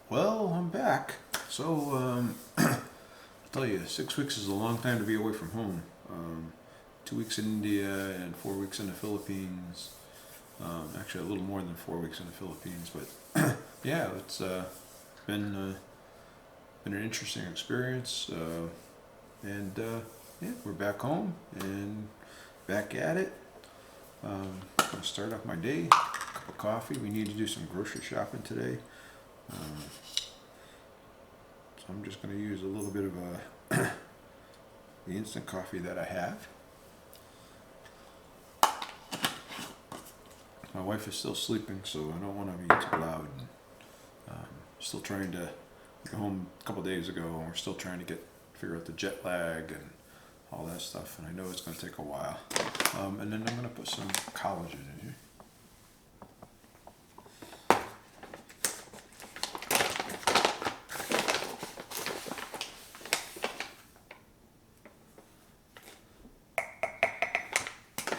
Well, I'm back. So, I'll tell you, 6 weeks is a long time to be away from home. 2 weeks in India and 4 weeks in the Philippines. Actually, a little more than 4 weeks in the Philippines, but yeah, it's been been an interesting experience. And yeah, we're back home and back at it. Gonna start off my day. Cup of coffee. We need to do some grocery shopping today. Um, So I'm just going to use a little bit of the instant coffee that I have. My wife is still sleeping, so I don't want to be too loud. Still trying to get home a couple days ago, and we're still trying to figure out the jet lag and all that stuff. And I know it's going to take a while. And then I'm going to put some collagen in here.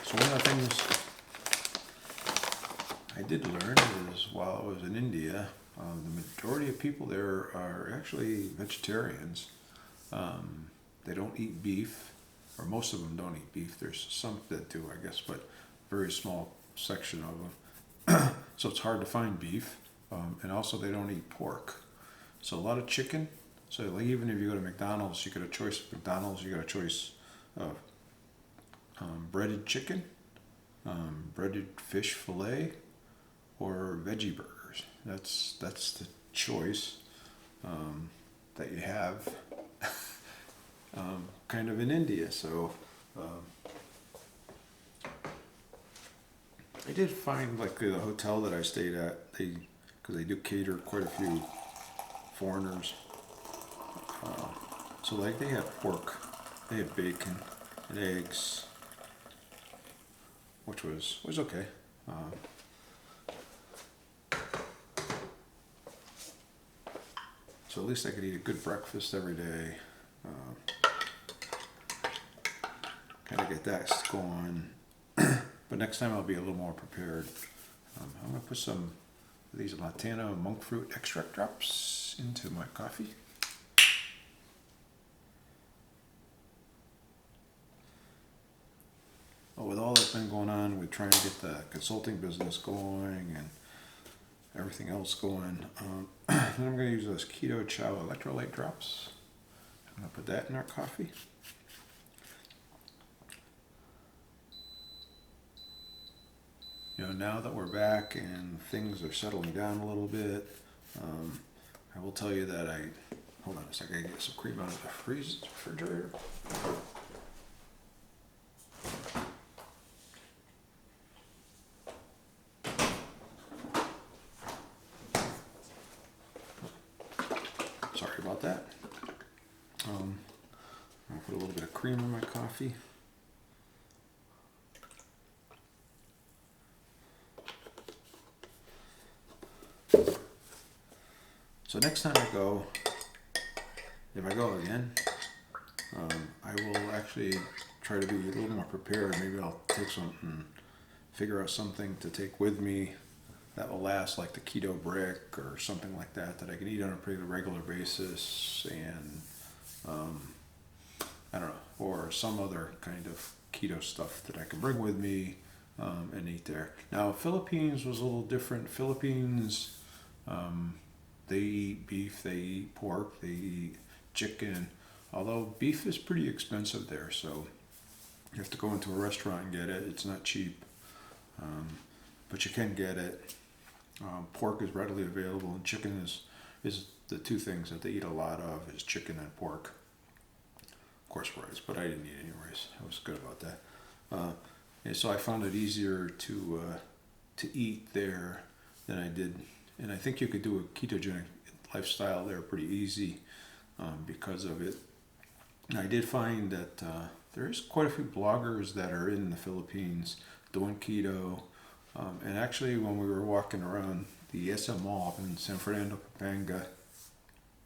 So one of the things I did learn is while I was in India, the majority of people there are actually vegetarians. They don't eat beef, or most of them don't eat beef. There's some that do, I guess, but very small section of them. So it's hard to find beef, and also they don't eat pork. So a lot of chicken. So like even if you go to McDonald's, you get a choice of McDonald's. You got a choice of breaded chicken, breaded fish fillet, or veggie burgers. That's the choice that you have kind of in India. So I did find like the hotel that I stayed at, because they do cater quite a few foreigners. So like they had pork, they had bacon and eggs, which was okay. So at least I could eat a good breakfast every day. Kind of get that going. But next time I'll be a little more prepared. I'm going to put some of these Latano monk fruit extract drops into my coffee. Well, with all that's been going on, we're trying to get the consulting business going and everything else going. Then I'm going to use those Keto Chow electrolyte drops. I'm going to put that in our coffee. You know, now that we're back and things are settling down a little bit, I will tell you that hold on a second, I get some cream out of the refrigerator. Sorry about that. I'll put a little bit of cream in my coffee. So next time I go, if I go again, I will actually try to be a little more prepared. Maybe I'll take something, figure out something to take with me that will last, like the keto brick or something like that I can eat on a pretty regular basis, and I don't know, or some other kind of keto stuff that I can bring with me and eat there. Now, Philippines was a little different. Philippines, they eat beef, they eat pork, they eat chicken, although beef is pretty expensive there, so you have to go into a restaurant and get it. It's not cheap, but you can get it. Pork is readily available, and chicken is the two things that they eat a lot of, is chicken and pork. Of course, rice, but I didn't eat any rice. I was good about that. And so I found it easier to eat there than I did, and I think you could do a ketogenic lifestyle there pretty easy because of it. And I did find that there's quite a few bloggers that are in the Philippines doing keto. And actually, when we were walking around the SM Mall in San Fernando, Pampanga,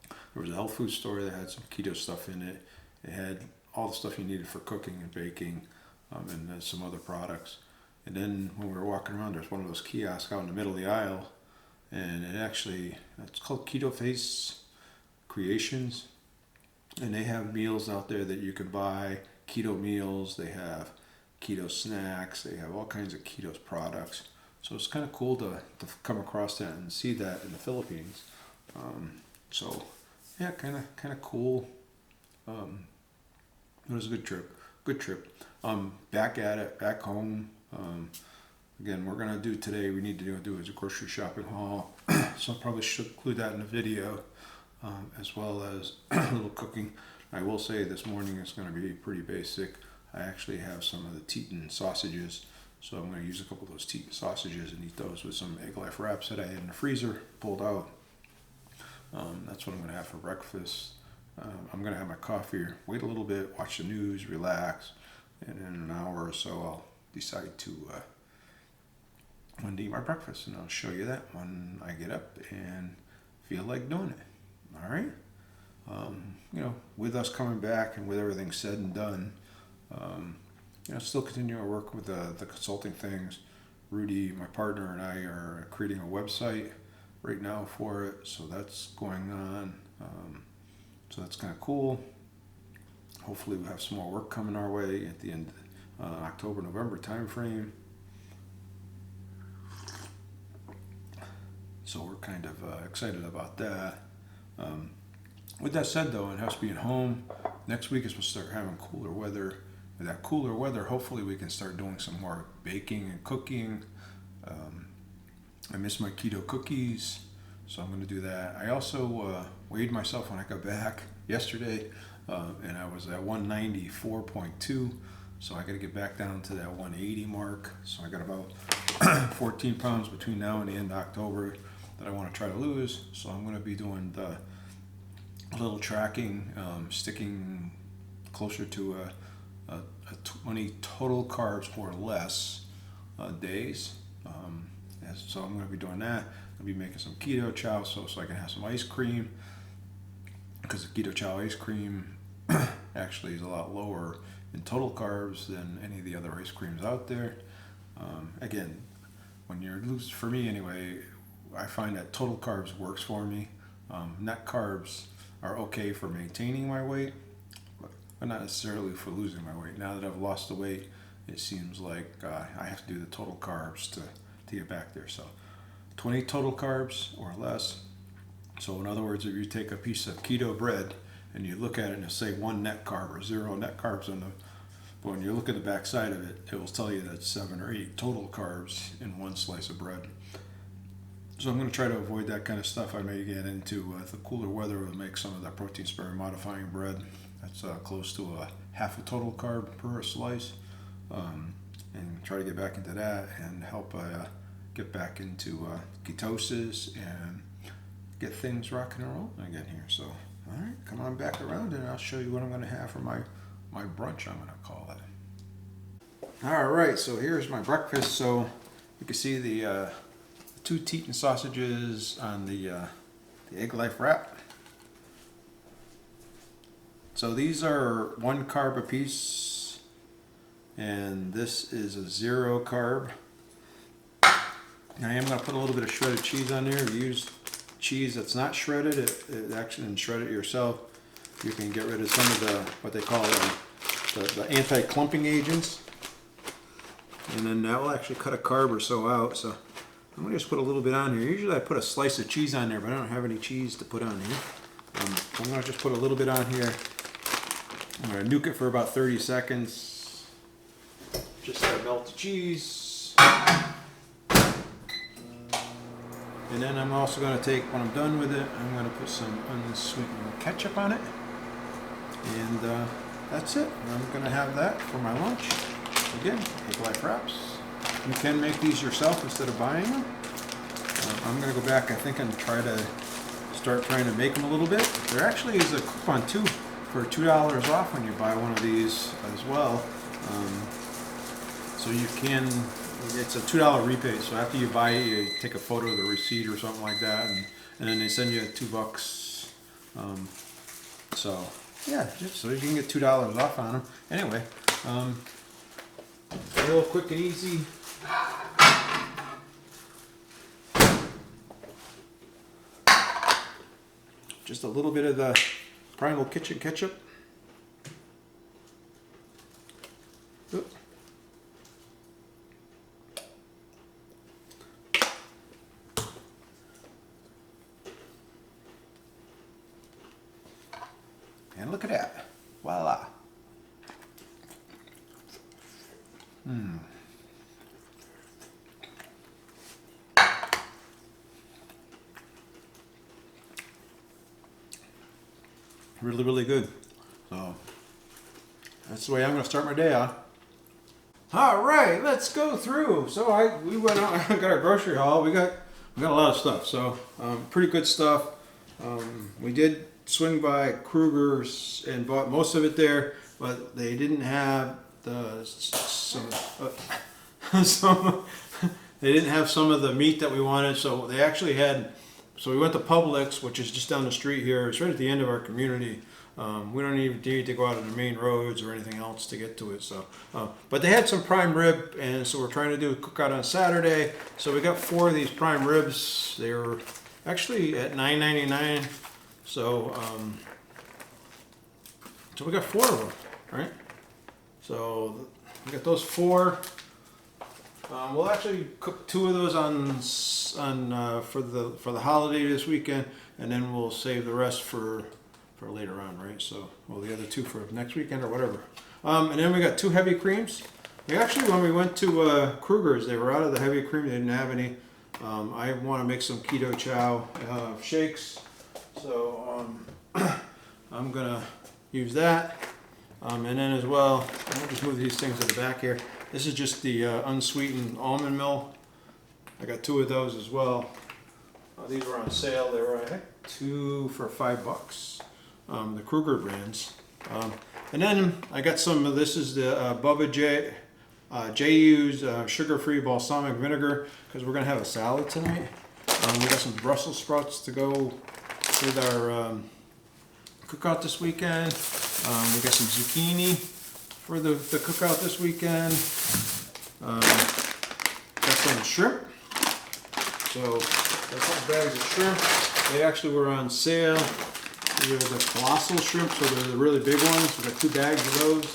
there was a health food store that had some keto stuff in it. It had all the stuff you needed for cooking and baking, and then some other products. And then when we were walking around, there's one of those kiosks out in the middle of the aisle, and it's called Keto Face Creations, and they have meals out there that you can buy, keto meals. They have keto snacks. They have all kinds of keto products. So it's kind of cool to come across that and see that in the Philippines. So yeah, kind of cool. It was a good trip. Good trip. Back at it, back home. Again, we're gonna do today. We need to do is a grocery shopping haul. So I probably should include that in the video, as well as a little cooking. I will say this morning it's gonna be pretty basic. I actually have some of the Teton sausages, so I'm gonna use a couple of those Teton sausages and eat those with some egg life wraps that I had in the freezer, pulled out. That's what I'm gonna have for breakfast. I'm gonna have my coffee, wait a little bit, watch the news, relax, and in an hour or so I'll decide to when to eat my breakfast, and I'll show you that when I get up and feel like doing it. All right. With us coming back and with everything said and done, still continue to work with the consulting things. Rudy, my partner, and I are creating a website right now for it, so that's going on. So that's kind of cool. Hopefully we'll have some more work coming our way at the end of October, November time frame. So we're kind of excited about that. With that said, though, and us being home, next week is we'll start having cooler weather. With that cooler weather, hopefully we can start doing some more baking and cooking. I miss my keto cookies, so I'm going to do that. I also weighed myself when I got back yesterday, and I was at 194.2, so I got to get back down to that 180 mark. So I got about 14 pounds between now and the end of October that I want to try to lose. So I'm going to be doing the little tracking, sticking closer to a 20 total carbs or less days. So I'm going to be doing that. I'll be making some keto chow so I can have some ice cream, because the keto chow ice cream actually is a lot lower in total carbs than any of the other ice creams out there. Again, when you're loose, for me anyway, I find that total carbs works for me. Net carbs are okay for maintaining my weight, but not necessarily for losing my weight. Now that I've lost the weight, it seems like I have to do the total carbs to get back there. So 20 total carbs or less. So in other words, if you take a piece of keto bread and you look at it and it'll say 1 net carb or 0 net carbs on but when you look at the back side of it, it will tell you that 7 or 8 total carbs in 1 slice of bread. So I'm going to try to avoid that kind of stuff. I may get into the cooler weather. We'll make some of that protein sparing modifying bread. That's close to a half a total carb per slice, and try to get back into that and help get back into ketosis and get things rocking and rolling again here. So, all right, come on back around and I'll show you what I'm going to have for my brunch, I'm going to call it. All right, so here's my breakfast. So you can see the 2 Teton sausages on the egg life wrap. So these are 1 carb a piece, and this is a 0 carb. I am going to put a little bit of shredded cheese on there. Use cheese that's not shredded. It actually, and shred it yourself. You can get rid of some of the what they call the anti-clumping agents, and then that will actually cut a carb or so out. So I'm going to just put a little bit on here. Usually I put a slice of cheese on there, but I don't have any cheese to put on here. I'm going to just put a little bit on here. I'm going to nuke it for about 30 seconds. Just to melt the cheese. And then I'm also going to take, when I'm done with it, I'm going to put some unsweetened ketchup on it. And that's it. I'm going to have that for my lunch. Again, egg life wraps. You can make these yourself instead of buying them. I'm going to go back, I think, and start trying to make them a little bit. There actually is a coupon too for $2 off when you buy one of these as well. So you can, it's a $2 rebate. So after you buy it, you take a photo of the receipt or something like that, and then they send you $2. So yeah, just so you can get $2 off on them. Anyway, real quick and easy. just a little bit of the Primal Kitchen ketchup. Oop. And look at that. Voila. Really, really good. So that's the way I'm going to start my day off. All right, let's go through. So we went out and got our grocery haul. We got a lot of stuff. So pretty good stuff. We did swing by Kruger's and bought most of it there, but they didn't have some they didn't have some of the meat that we wanted. So they actually had. So we went to Publix, which is just down the street here. It's right at the end of our community. We don't even need to go out on the main roads or anything else to get to it. So, but they had some prime rib, and so we're trying to do a cookout on Saturday. So we got 4 of these prime ribs. They were actually at $9.99. So, so we got 4 of them, right? So we got those 4. We'll actually cook 2 of those for the holiday this weekend, and then we'll save the rest for later on, right? So, well, the other 2 for next weekend or whatever. And then we got 2 heavy creams. We actually, when we went to Kruger's, they were out of the heavy cream. They didn't have any. I want to make some keto chow shakes, so I'm gonna use that. And then as well, I'll just move these things to the back here. This is just the unsweetened almond milk. I got 2 of those as well. These were on sale. They were, I think, 2 for $5. The Kruger brands. And then I got some of this is the Bubba JU's sugar-free balsamic vinegar, because we're gonna have a salad tonight. We got some Brussels sprouts to go with our cookout this weekend. We got some zucchini for the cookout this weekend. Got some shrimp. So got a couple bags of shrimp. They actually were on sale. These are the colossal shrimp, so they're the really big ones. We got 2 bags of those.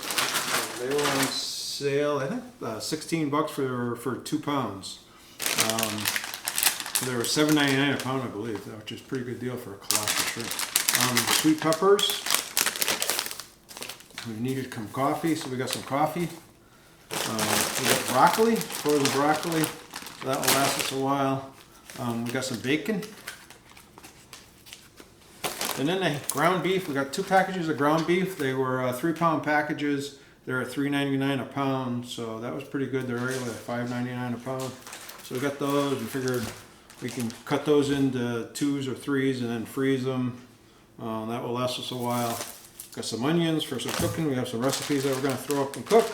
They were on sale, I think, $16 for 2 pounds. So they were $7.99 a pound, I believe, which is a pretty good deal for a colossal shrimp. Sweet peppers. We needed some coffee, so we got some coffee. We got broccoli, frozen broccoli. So that will last us a while. We got some bacon. And then the ground beef. We got 2 packages of ground beef. They were 3-pound packages. They're at $3.99 a pound, so that was pretty good. They're regularly at $5.99 a pound. So we got those. We figured we can cut those into 2s or 3s and then freeze them. That will last us a while. Got some onions for some cooking. We have some recipes that we're going to throw up and cook.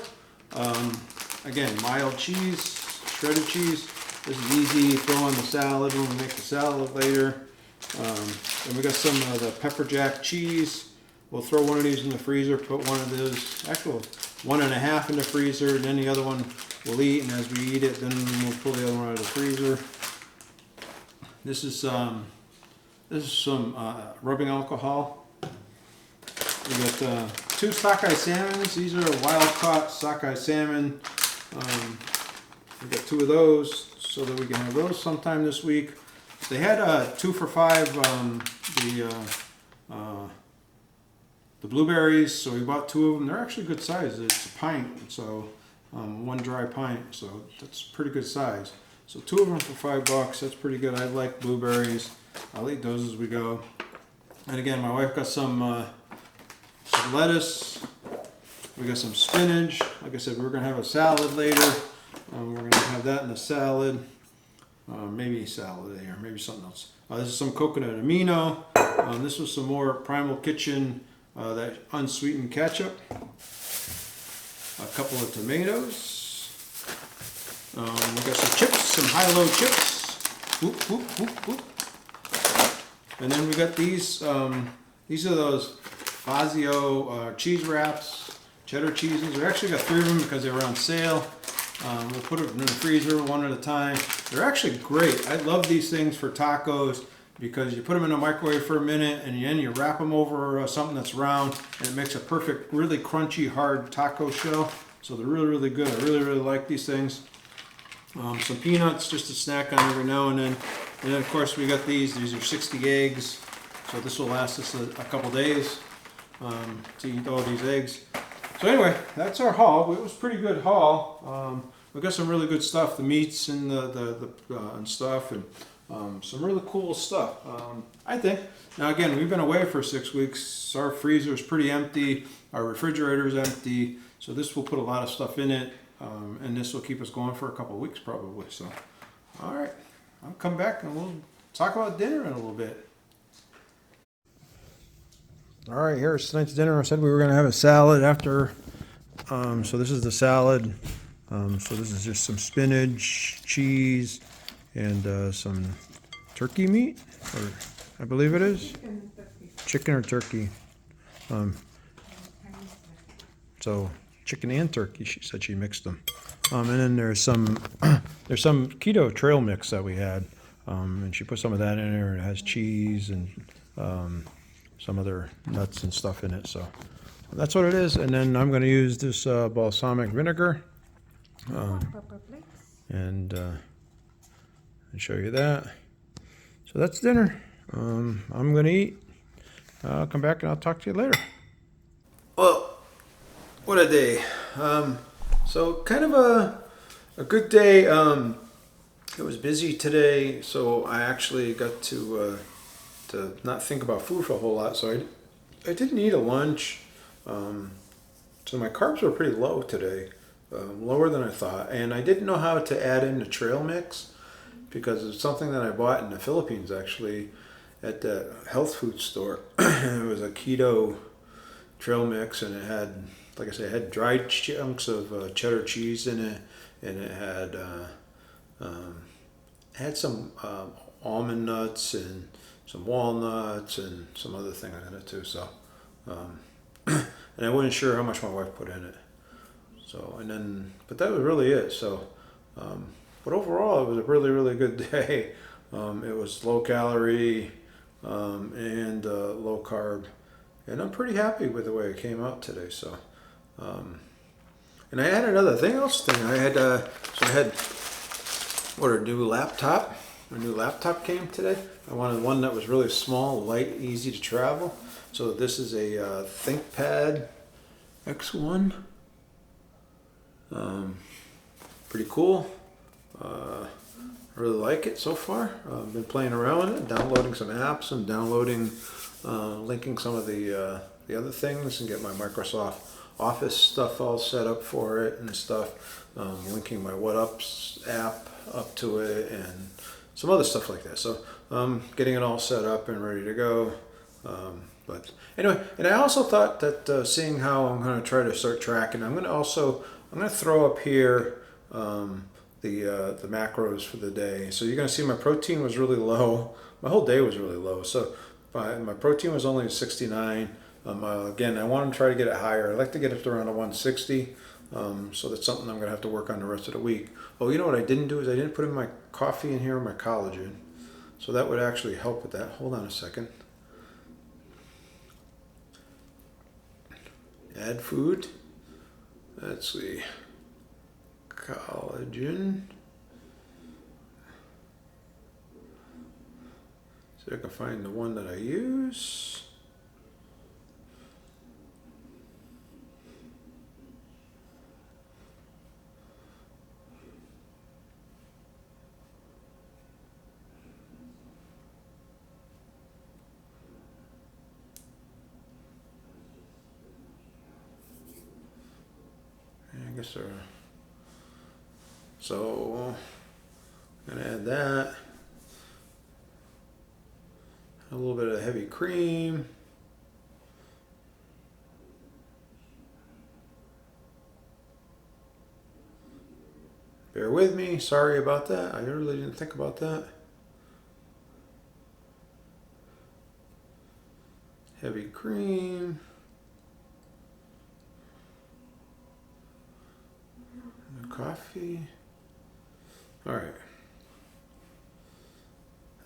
Again, mild cheese, shredded cheese. This is easy. Throw on the salad when we make the salad later. And we got some of the pepper jack cheese. We'll throw one of these in the freezer. Put one of those, actual 1.5 in the freezer, and then the other one we'll eat. And as we eat it, then we'll pull the other one out of the freezer. This is some rubbing alcohol. We got 2 sockeye salmons. These are wild-caught sockeye salmon. We got 2 of those so that we can have those sometime this week. They had 2 for $5. The blueberries. So we bought 2 of them. They're actually good size. It's a pint, so 1 dry pint. So that's pretty good size. So 2 of them for $5. That's pretty good. I like blueberries. I'll eat those as we go. And again, my wife got some lettuce. We got some spinach. Like I said, we're going to have a salad later. We're going to have that in a salad. Maybe salad or maybe something else. This is some coconut amino. This was some more Primal Kitchen, that unsweetened ketchup. A couple of tomatoes. We got some chips, some high-low chips. Whoop, whoop, whoop, whoop. And then we got these. These are those Fazio cheese wraps, cheddar cheeses. We actually got 3 of them because they were on sale. We'll put them in the freezer one at a time. They're actually great. I love these things for tacos because you put them in the microwave for a minute and then you wrap them over something that's round, and it makes a perfect, really crunchy, hard taco shell. So they're really, really good. I really, really like these things. Some peanuts just to snack on every now and then. And then, of course, we got these. These are 60 eggs. So this will last us a couple days to eat all these eggs. So anyway, that's our haul. It was a pretty good haul. We got some really good stuff, the meats and and stuff, and some really cool stuff, I think. Now again, we've been away for 6 weeks. Our freezer is pretty empty. Our refrigerator is empty. So this will put a lot of stuff in it, and this will keep us going for a couple of weeks probably. So, all right, I'll come back and we'll talk about dinner in a little bit. All right, here's tonight's dinner. I said we were going to have a salad after. So this is the salad. So this is just some spinach, cheese, and some turkey meat, or I believe it is. Chicken or turkey. So chicken and turkey. She said she mixed them. And then there's some keto trail mix that we had, and she put some of that in there. It has cheese and some other nuts and stuff in it. So that's what it is. And then I'm going to use this balsamic vinegar, and show you that. So that's dinner. I'm going to eat. I'll come back and I'll talk to you later. Well, what a day. So kind of a good day. It was busy today, so I actually got to not think about food for a whole lot. So I didn't eat a lunch. So my carbs were pretty low today, lower than I thought. And I didn't know how to add in the trail mix because it's something that I bought in the Philippines actually at the health food store. It was a keto trail mix, and it had, like I said, it had dried chunks of cheddar cheese in it, and it had some almond nuts and some walnuts and some other thing in it too. So, and I wasn't sure how much my wife put in it. So, and then, but that was really it. So, but overall, it was a really, really good day. It was low calorie and low carb, and I'm pretty happy with the way it came out today. So, and I had another thing I had, a new laptop. A new laptop came today. I wanted one that was really small, light, easy to travel. So this is a ThinkPad X1. Pretty cool. I really like it so far. I've been playing around with it, downloading some apps, and linking some of the other things, and get my Microsoft Office stuff all set up for it and stuff. Linking my WhatUps app up to it and some other stuff like that. So getting it all set up and ready to go. But anyway, and I also thought that seeing how I'm going to try to start tracking, I'm going to throw up here the macros for the day. So you're going to see my protein was really low. My whole day was really low. So my protein was only 69. Again, I want to try to get it higher. I'd like to get it to around a 160. So that's something I'm going to have to work on the rest of the week. Oh, you know what I didn't do is I didn't put in my coffee in here, my collagen. So that would actually help with that. Hold on a second. Add food. Let's see. Collagen. See if I can find the one that I use. So I'm gonna add that. A little bit of heavy cream. Bear with me, sorry about that. I really didn't think about that. Heavy cream. Coffee. All right.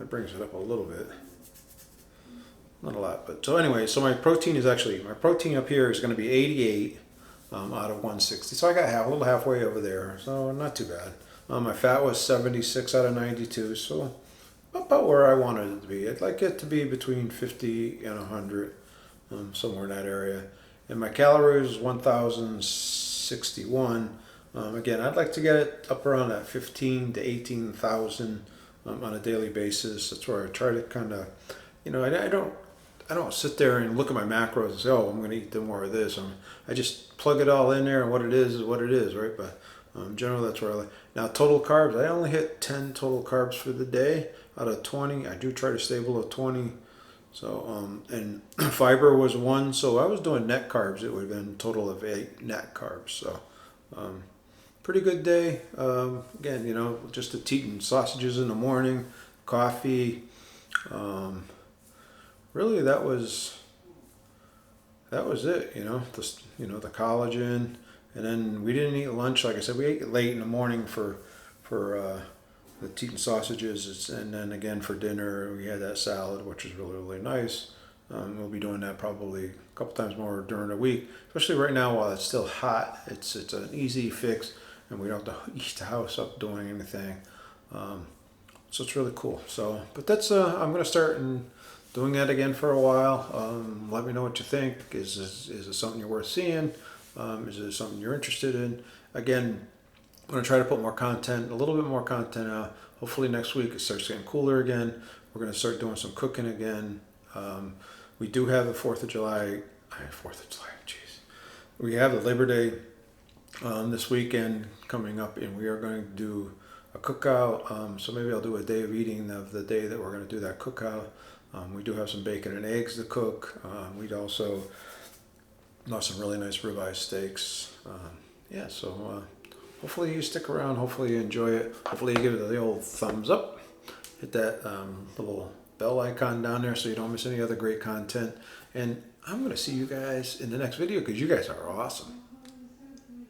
That brings it up a little bit. Not a lot, but so anyway, so my protein up here is going to be 88 out of 160. So I got a little halfway over there, so not too bad. My fat was 76 out of 92, so about where I wanted it to be. I'd like it to be between 50 and 100, somewhere in that area. And my calories 1,061. Again, I'd like to get it up around that 15 to 18,000 on a daily basis. That's where I try to kind of, I don't sit there and look at my macros and say, oh, I'm going to eat more of this. I just plug it all in there, and what it is what it is, right? But generally, that's where I like. Now, total carbs, I only hit 10 total carbs for the day out of 20. I do try to stay below 20. So, and fiber was 1. So I was doing net carbs. It would have been a total of 8 net carbs. So, pretty good day. Again, just eating sausages in the morning, coffee. Really, that was it. The collagen, and then we didn't eat lunch. Like I said, we ate late in the morning for the eating sausages, and then again for dinner we had that salad, which was really, really nice. We'll be doing that probably a couple times more during the week, especially right now while it's still hot. It's an easy fix, and we don't have to heat the house up doing anything. So it's really cool. So, but that's I'm gonna start doing that again for a while. Let me know what you think. Is it something you're worth seeing? Is it something you're interested in? Again, I'm going to try to put more content, a little bit more content out. Hopefully next week it starts getting cooler again. We're going to start doing some cooking again. We do have the 4th of July, jeez. We have the Labor Day this weekend coming up, and we are going to do a cookout. So maybe I'll do a day of eating of the day that we're going to do that cookout. We do have some bacon and eggs to cook. We'd also lost some really nice ribeye steaks. So hopefully you stick around. Hopefully you enjoy it. Hopefully you give it the old thumbs up. Hit that little bell icon down there so you don't miss any other great content. And I'm going to see you guys in the next video because you guys are awesome.